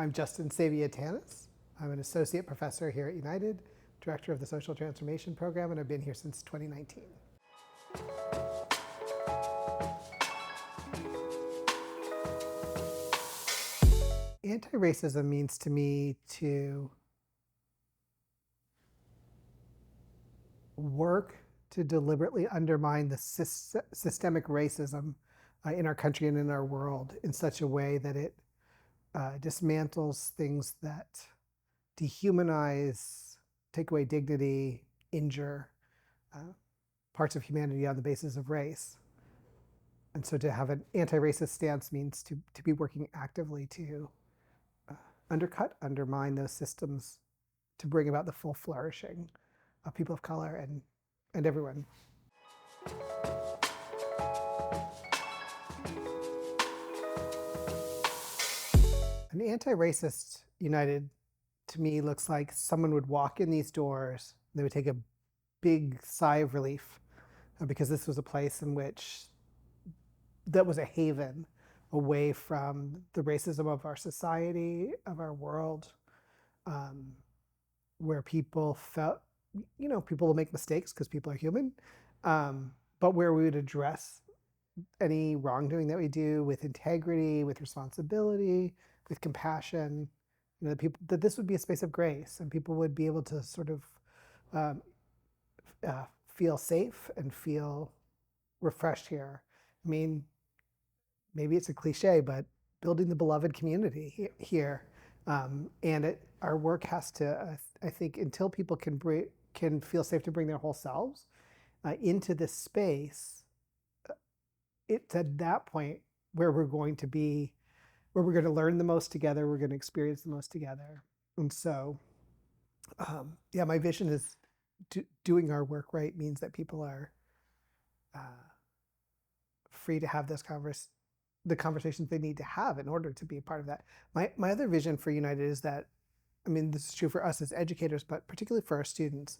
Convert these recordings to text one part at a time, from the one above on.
I'm Justin Sabia-Tanis. I'm an associate professor here at United, director of the Social Transformation Program, and I've been here since 2019. Anti-racism means to me to work to deliberately undermine the systemic racism in our country and in our world in such a way that it dismantles things that dehumanize, take away dignity, injure parts of humanity on the basis of race. And so to have an anti-racist stance means to be working actively to undercut, undermine those systems to bring about the full flourishing of people of color and everyone. An anti-racist United, to me, looks like someone would walk in these doors, they would take a big sigh of relief because this was a place in which that was a haven away from the racism of our society, of our world, where people felt, people will make mistakes because people are human, but where we would address any wrongdoing that we do with integrity, with responsibility, with compassion, that this would be a space of grace and people would be able to sort of feel safe and feel refreshed here. I mean, maybe it's a cliche, but building the beloved community here. Our work has to, I think, until people can feel safe to bring their whole selves into this space, it's at that point where we're going to learn the most together, we're going to experience the most together. And so, my vision is doing our work right means that people are free to have the conversations they need to have in order to be a part of that. My other vision for United is that, this is true for us as educators, but particularly for our students,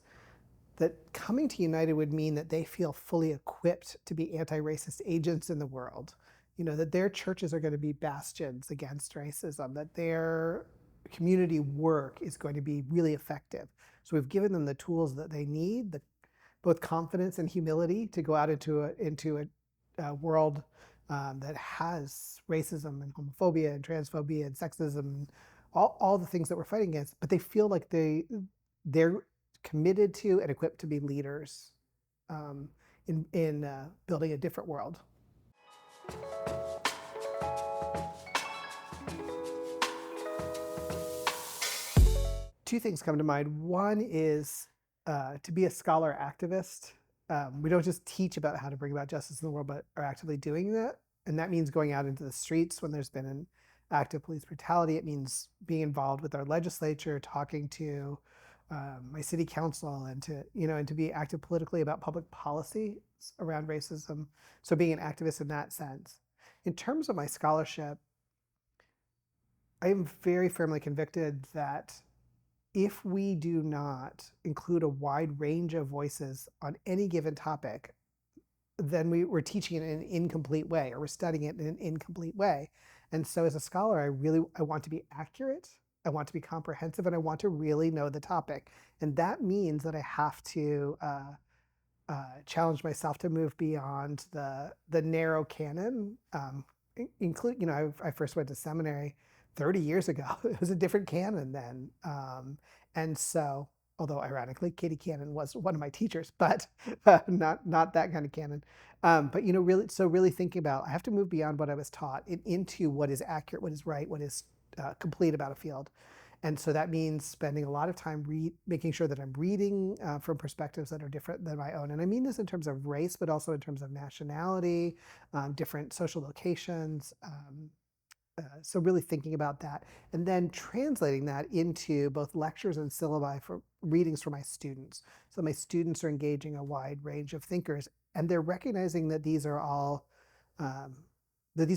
that coming to United would mean that they feel fully equipped to be anti-racist agents in the world. That their churches are going to be bastions against racism, that their community work is going to be really effective. So we've given them the tools that they need, both confidence and humility to go out into a world that has racism and homophobia and transphobia and sexism and all the things that we're fighting against, but they feel like they're committed to and equipped to be leaders in building a different world. Two things come to mind. One is to be a scholar activist. We don't just teach about how to bring about justice in the world, but are actively doing that. And that means going out into the streets when there's been an act of police brutality. It means being involved with our legislature, talking to my city council, and to be active politically about public policy around racism. So being an activist in that sense. In terms of my scholarship, I am very firmly convicted that if we do not include a wide range of voices on any given topic, then we're teaching it in an incomplete way, or we're studying it in an incomplete way. And so as a scholar, I want to be accurate, I want to be comprehensive, and I want to really know the topic. And that means that I have to challenge myself to move beyond the narrow canon. I first went to seminary 30 years ago. It was a different canon then. And so, although ironically, Katie Cannon was one of my teachers, but not that kind of canon. But really thinking about, I have to move beyond what I was taught into what is accurate, what is right, what is complete about a field. And so that means spending a lot of time making sure that I'm reading from perspectives that are different than my own. And I mean this in terms of race, but also in terms of nationality, different social locations. So really thinking about that, and then translating that into both lectures and syllabi for readings for my students. So my students are engaging a wide range of thinkers, and they're recognizing that these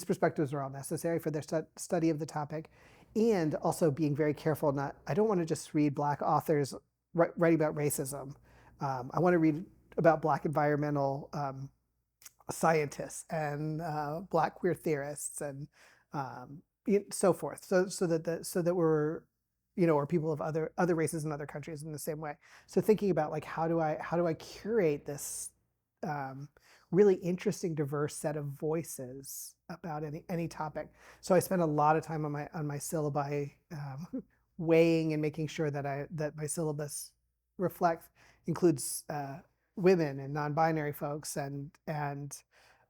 perspectives are all necessary for their study of the topic, and also being very careful. I don't want to just read Black authors writing about racism. I want to read about Black environmental scientists and Black queer theorists and so forth. So that we're, or people of other races in other countries in the same way. So thinking about like how do I curate this um, really interesting, diverse set of voices about any topic. So I spend a lot of time on my syllabi, weighing and making sure that my syllabus reflects includes women and non-binary folks and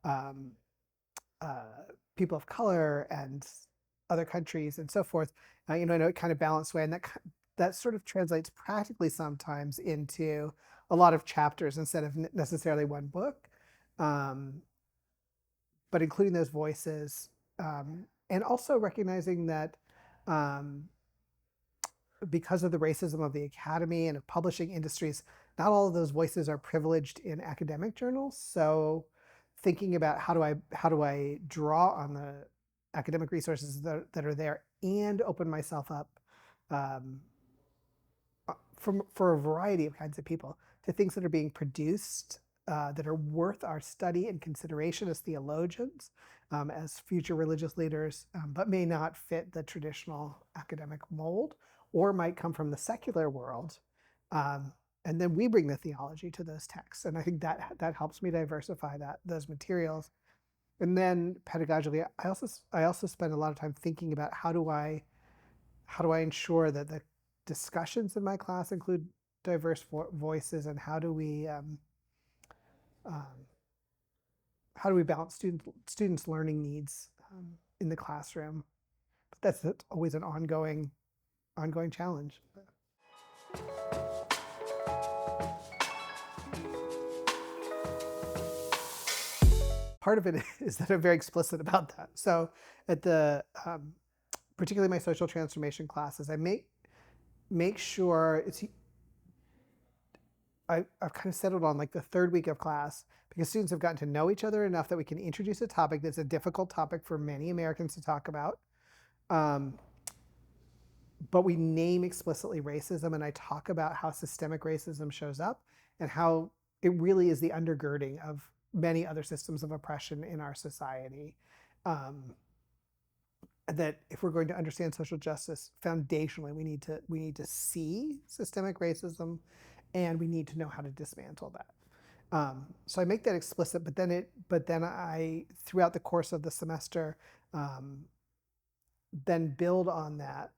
um, uh, people of color and other countries and so forth. In a kind of balanced way, and that sort of translates practically sometimes into a lot of chapters instead of necessarily one book, um, but including those voices, and also recognizing that um, because of the racism of the academy and of publishing industries, not all of those voices are privileged in academic journals. So thinking about how do I draw on the academic resources that are there and open myself up, um, for a variety of kinds of people to things that are being produced, that are worth our study and consideration as theologians, as future religious leaders, but may not fit the traditional academic mold or might come from the secular world. Um, and then we bring the theology to those texts. And I think that helps me diversify those materials. And then pedagogically, I also spend a lot of time thinking about how do I ensure that the discussions in my class include diverse voices, and um, how do we balance students' learning needs in the classroom? But that's always an ongoing challenge. Part of it is that I'm very explicit about that. So at the particularly my social transformation classes, I make sure I've kind of settled on like the third week of class because students have gotten to know each other enough that we can introduce a topic that's a difficult topic for many Americans to talk about. Um, but we name explicitly racism, and I talk about how systemic racism shows up and how it really is the undergirding of many other systems of oppression in our society. Um, that if we're going to understand social justice foundationally, we need to see systemic racism, and we need to know how to dismantle that. So I make that explicit, but then I, throughout the course of the semester, um, then build on that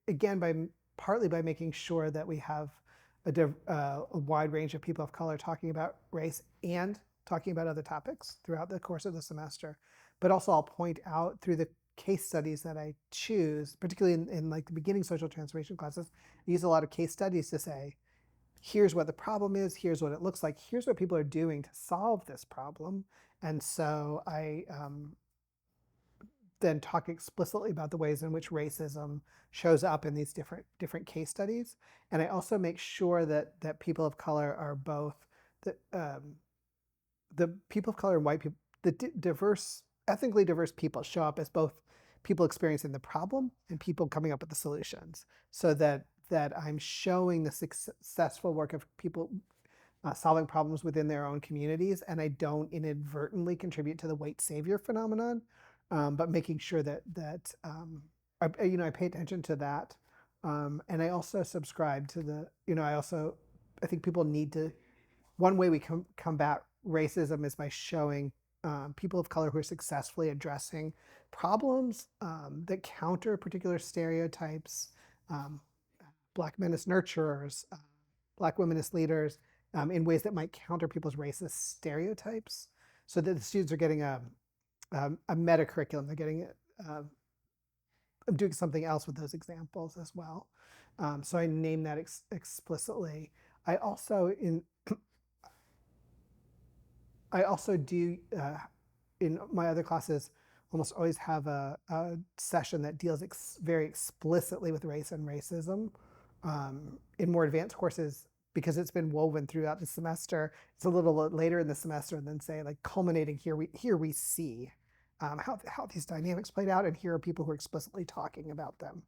again partly by making sure that we have a wide range of people of color talking about race and talking about other topics throughout the course of the semester. But also I'll point out through the case studies that I choose, particularly in like the beginning social transformation classes, I use a lot of case studies to say, here's what the problem is, here's what it looks like, here's what people are doing to solve this problem. And so I then talk explicitly about the ways in which racism shows up in these different case studies. And I also make sure that people of color are both the people of color and white people, the diverse, ethnically diverse people show up as both people experiencing the problem and people coming up with the solutions, so that I'm showing the successful work of people solving problems within their own communities, and I don't inadvertently contribute to the white savior phenomenon, but making sure that I pay attention to that, and I also subscribe to I think people need to. One way we combat racism is by showing people of color who are successfully addressing problems that counter particular stereotypes. Um, Black men as nurturers, Black women as leaders, in ways that might counter people's racist stereotypes, so that the students are getting a meta curriculum. They're getting doing something else with those examples as well. So I name that explicitly. I also in I also do in my other classes almost always have a session that deals very explicitly with race and racism. In more advanced courses, because it's been woven throughout the semester, it's a little later in the semester, and then say like culminating here we see how these dynamics played out, and here are people who are explicitly talking about them.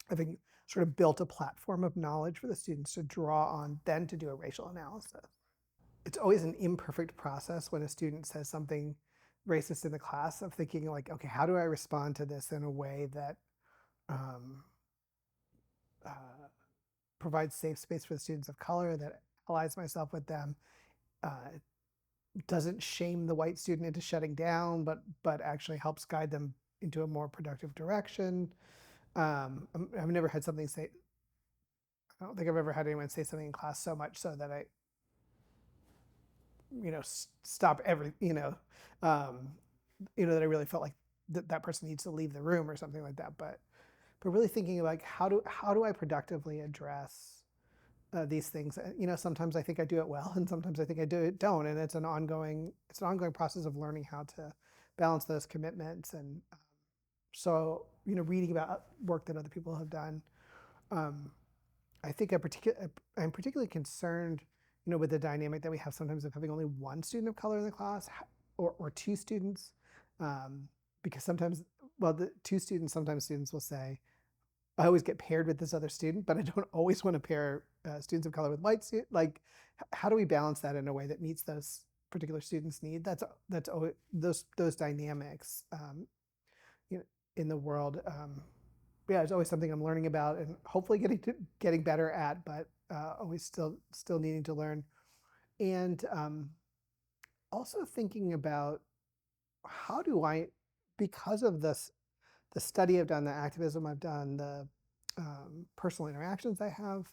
Having sort of built a platform of knowledge for the students to draw on, then to do a racial analysis. It's always an imperfect process when a student says something racist in the class, of thinking like, okay, how do I respond to this in a way that um, uh, provides safe space for the students of color, that allies myself with them, uh, doesn't shame the white student into shutting down, but actually helps guide them into a more productive direction. I've never had something say. I don't think I've ever had anyone say something in class so much so that I, stop every, um, that I really felt like that person needs to leave the room or something like that. But really thinking like how do I productively address these things? Sometimes I think I do it well, and sometimes I think I don't, and it's an ongoing process of learning how to balance those commitments. And so reading about work that other people have done, um, I think I'm particularly concerned, with the dynamic that we have sometimes of having only one student of color in the class, or two students, um, because sometimes, well, the two students, sometimes students will say, I always get paired with this other student, but I don't always want to pair students of color with white students. Like, how do we balance that in a way that meets those particular students' need? That's always, those dynamics, you know, in the world. Yeah, it's always something I'm learning about and hopefully getting better at, but always still needing to learn. And also thinking about how do I, because of this, the study I've done, the activism I've done, the personal interactions I have,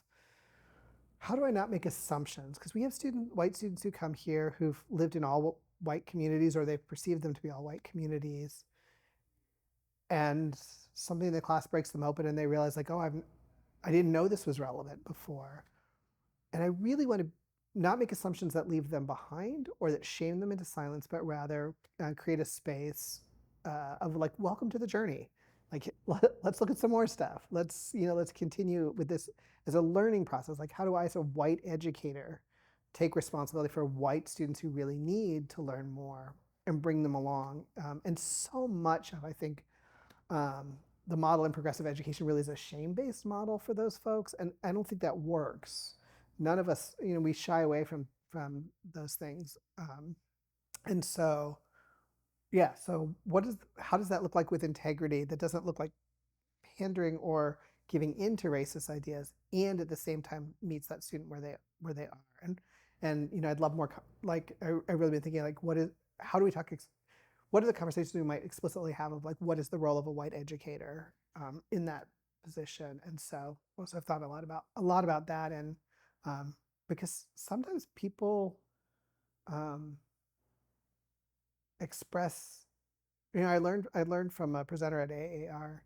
how do I not make assumptions? Because we have white students who come here who've lived in all white communities, or they've perceived them to be all white communities, and something in the class breaks them open and they realize like, oh, I didn't know this was relevant before. And I really want to not make assumptions that leave them behind or that shame them into silence, but rather create a space of like, welcome to the journey. Like, let's look at some more stuff. Let's continue with this as a learning process. Like, how do I, as a white educator, take responsibility for white students who really need to learn more and bring them along? And so much of, I think, um, the model in progressive education really is a shame-based model for those folks, and I don't think that works. None of us, we shy away from those things, and so yeah. So how does that look like with integrity that doesn't look like pandering or giving into racist ideas, and at the same time meets that student where they are? And I'd love more. Like I really been thinking like, how do we talk? What are the conversations we might explicitly have of like, what is the role of a white educator in that position? And so also I've thought a lot about that, and because sometimes people um, express, I learned from a presenter at AAR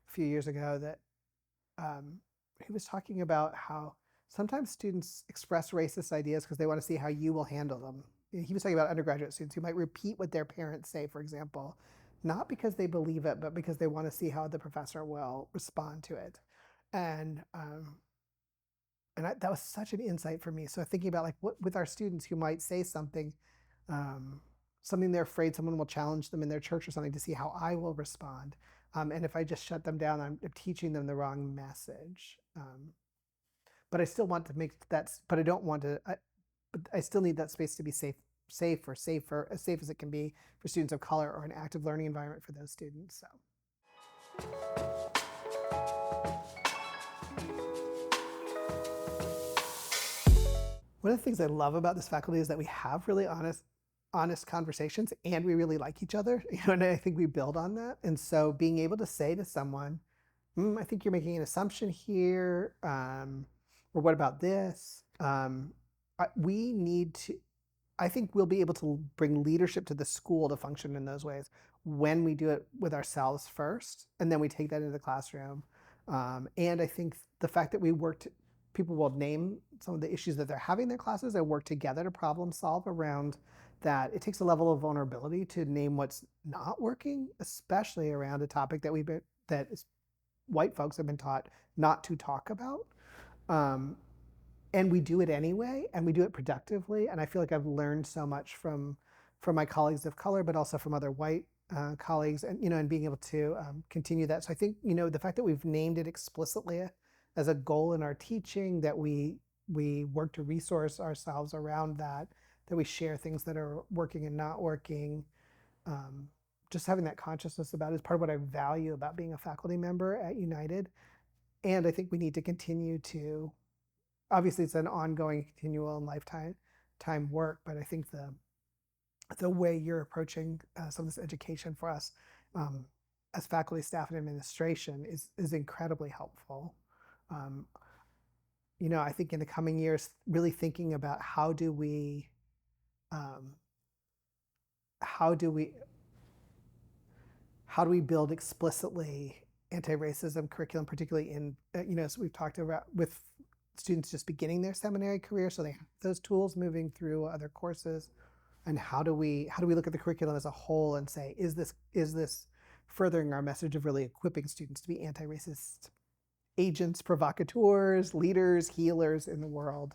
a few years ago that um, he was talking about how sometimes students express racist ideas because they want to see how you will handle them. He was talking about undergraduate students who might repeat what their parents say, for example, not because they believe it, but because they want to see how the professor will respond to it. And that was such an insight for me. So thinking about like what with our students who might say something, um, something they're afraid someone will challenge them in their church or something, to see how I will respond. And if I just shut them down, I'm teaching them the wrong message. But I still want to make that, but I don't want to, but I still need that space to be safer, as safe as it can be for students of color, or an active learning environment for those students. So. One of the things I love about this faculty is that we have really honest conversations, and we really like each other. And I think we build on that. And so being able to say to someone, I think you're making an assumption here, or what about this? We need to, I think we'll be able to bring leadership to the school to function in those ways when we do it with ourselves first, and then we take that into the classroom. And I think the fact that people will name some of the issues that they're having in their classes and work together to problem solve around that. It takes a level of vulnerability to name what's not working, especially around a topic that white folks have been taught not to talk about. Um, and we do it anyway, and we do it productively. And I feel like I've learned so much from my colleagues of color, but also from other white colleagues, and being able to continue that. So I think the fact that we've named it explicitly as a goal in our teaching, that we work to resource ourselves around that we share things that are working and not working, um, just having that consciousness about it is part of what I value about being a faculty member at United. And I think we need to continue to, obviously it's an ongoing, continual and lifetime work, but I think the way you're approaching some of this education for us um, as faculty, staff, and administration is incredibly helpful. Um, I think in the coming years, really thinking about um, how do we how do we build explicitly anti-racism curriculum, particularly in as we've talked about with students just beginning their seminary career, so they have those tools moving through other courses. And how do we look at the curriculum as a whole and say, is this furthering our message of really equipping students to be anti-racist agents, provocateurs, leaders, healers in the world?